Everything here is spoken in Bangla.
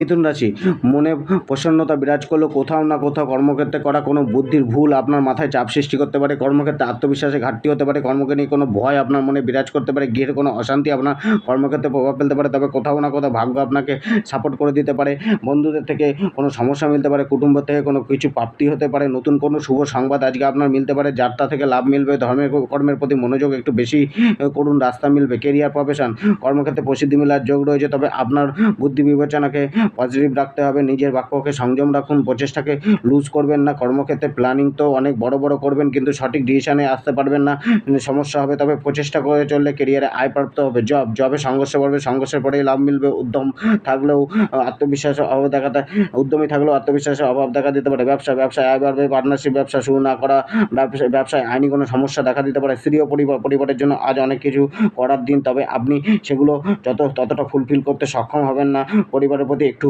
মিথুন রাশি, মনে প্রসন্নতা বিরাজ করলেও কোথাও না কোথাও কর্মক্ষেত্রে করা কোনো বুদ্ধির ভুল আপনার মাথায় চাপ সৃষ্টি করতে পারে। কর্মক্ষেত্রে আত্মবিশ্বাসে ঘাটতি হতে পারে। কর্মকে নিয়ে কোনো ভয় আপনার মনে বিরাজ করতে পারে। গৃহের কোনো অশান্তি আপনার কর্মক্ষেত্রে প্রভাব ফেলতে পারে। তবে কোথাও না কোথাও ভাগ্য আপনাকে সাপোর্ট করে দিতে পারে। বন্ধুদের থেকে কোনো সমস্যা মিলতে পারে। কুটুম্ব থেকে কোনো কিছু প্রাপ্তি হতে পারে। নতুন কোনো শুভ সংবাদ আজকে আপনার মিলতে পারে। যাত্রা থেকে লাভ মিলবে। ধর্মের কর্মের প্রতি মনোযোগ একটু বেশি করুন, রাস্তা মিলবে। কেরিয়ার প্রফেশন, কর্মক্ষেত্রে প্রসিদ্ধি মেলার যোগ রয়েছে। তবে আপনার বুদ্ধি বিবেচনাকে পজিটিভ রাখতে হবে। নিজের বাক্যকে সংযম রাখুন। প্রচেষ্টাকে লুজ করবেন না। কর্মক্ষেত্রে প্ল্যানিং তো অনেক বড় বড় করবেন, কিন্তু সঠিক ডিসিশনে আসতে পারবেন না, সমস্যা হবে। তবে প্রচেষ্টা করে চললে কেরিয়ারে আয় প্রাপ্ত হবে। জবে সংঘর্ষ বাড়বে। সংঘর্ষের পরেই লাভ মিলবে। আত্মবিশ্বাসের অভাব দেখাতে উদ্যমী থাকলেও আত্মবিশ্বাসের অভাব দেখা দিতে পারে। ব্যবসায় আয় বাড়বে। পার্টনারশিপ ব্যবসা শুরু না করা, ব্যবসায় আইনি কোনো সমস্যা দেখা দিতে পারে। স্ত্রী ও পরিবারের জন্য আজ অনেক কিছু করার দিন, তবে আপনি সেগুলো ততটা ফুলফিল করতে সক্ষম হবেন না। পরিবারের প্রতি একটু